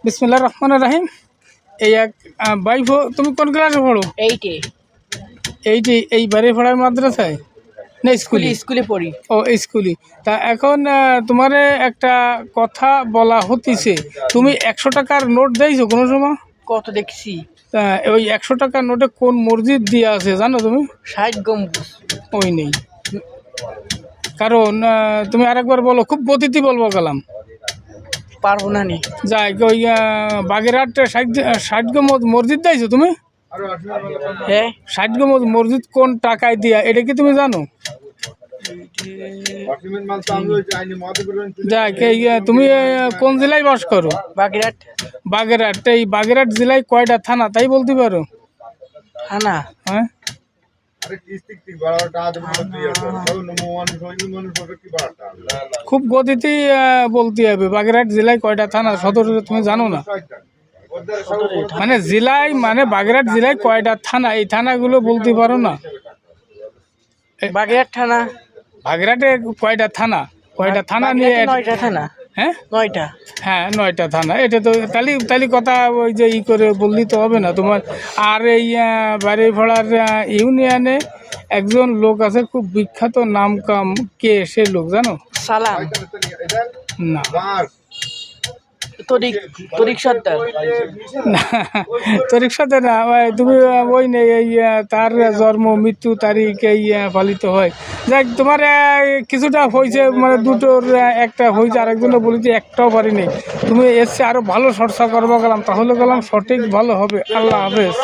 বিসমিল্লাহির রহমানির রহিম। এই এক ভাইফো, তুমি কোন ক্লাসে পড়ো? এইটে। এই বাড়ি পড়ার মাদ্রাসায় না স্কুলে? স্কুলে পড়ি। ও স্কুলে। তা এখন তোমার একটা কথা বলা হতিছে, তুমি 100 টাকার নোট দিয়েছো কোনো সময়? কত দেখছি। তা ওই 100 টাকার নোটে কোন মসজিদ দিয়ে আছে জানো তুমি? 60 গম্বুজ। ওই নেই, কারণ তুমি আরেকবার বলো, খুব গতিতে বলবো কালাম। পারবো না নি। যাই ওই বাগেরহাট 60 গম্বুজ মসজিদ দিয়েছো তুমি? হ্যাঁ 60 গম্বুজ মসজিদ কোন টাকায় দিয়া, এটা কি তুমি জানো? যাই তুমি কোন জেলায় বাস করো? বাগেরহাট। বাগেরহাট। এই বাগেরহাট জেলায় কয়টা থানা তাই বলতে পারো? থানা? হ্যাঁ, খুব গতিতে বলতে হবে। বাগেরহাট জেলায় কয়টা থানা সদর তুমি জানো না? মানে জেলায়, মানে বাগেরহাট জেলায় কয়টা থানা, এই থানাগুলো বলতে পারো না? বাগেরহাট থানা। বাগেরহাটে কয়টা থানা, কয়টা থানা নিয়ে? 9টা থানা। হ্যাঁ 9টা। হ্যাঁ 9টা থানা। এটা তো তালি কথা ওই যে করে বললি তো হবে না তোমার। আর এই বাড়িপাড়ার ইউনিয়নে একজন লোক আছে খুব বিখ্যাত, নাম কাম, কে সে লোক জানো? সালাম। না তরিক সর্দার। না, তরিক সাথে না। তুমি ওই নেই, এই তার জন্ম মৃত্যু তারিখ এই পালিত হয়। যাক, তোমার কিছুটা হয়েছে, মানে দুটোর একটা হয়েছে, আরেকজনে বলেছে একটাও পারিনি। তুমি এসছে আরও ভালো চর্চা করবো গেলাম, তাহলে গেলাম সঠিক ভালো হবে। আল্লাহ হাফেজ।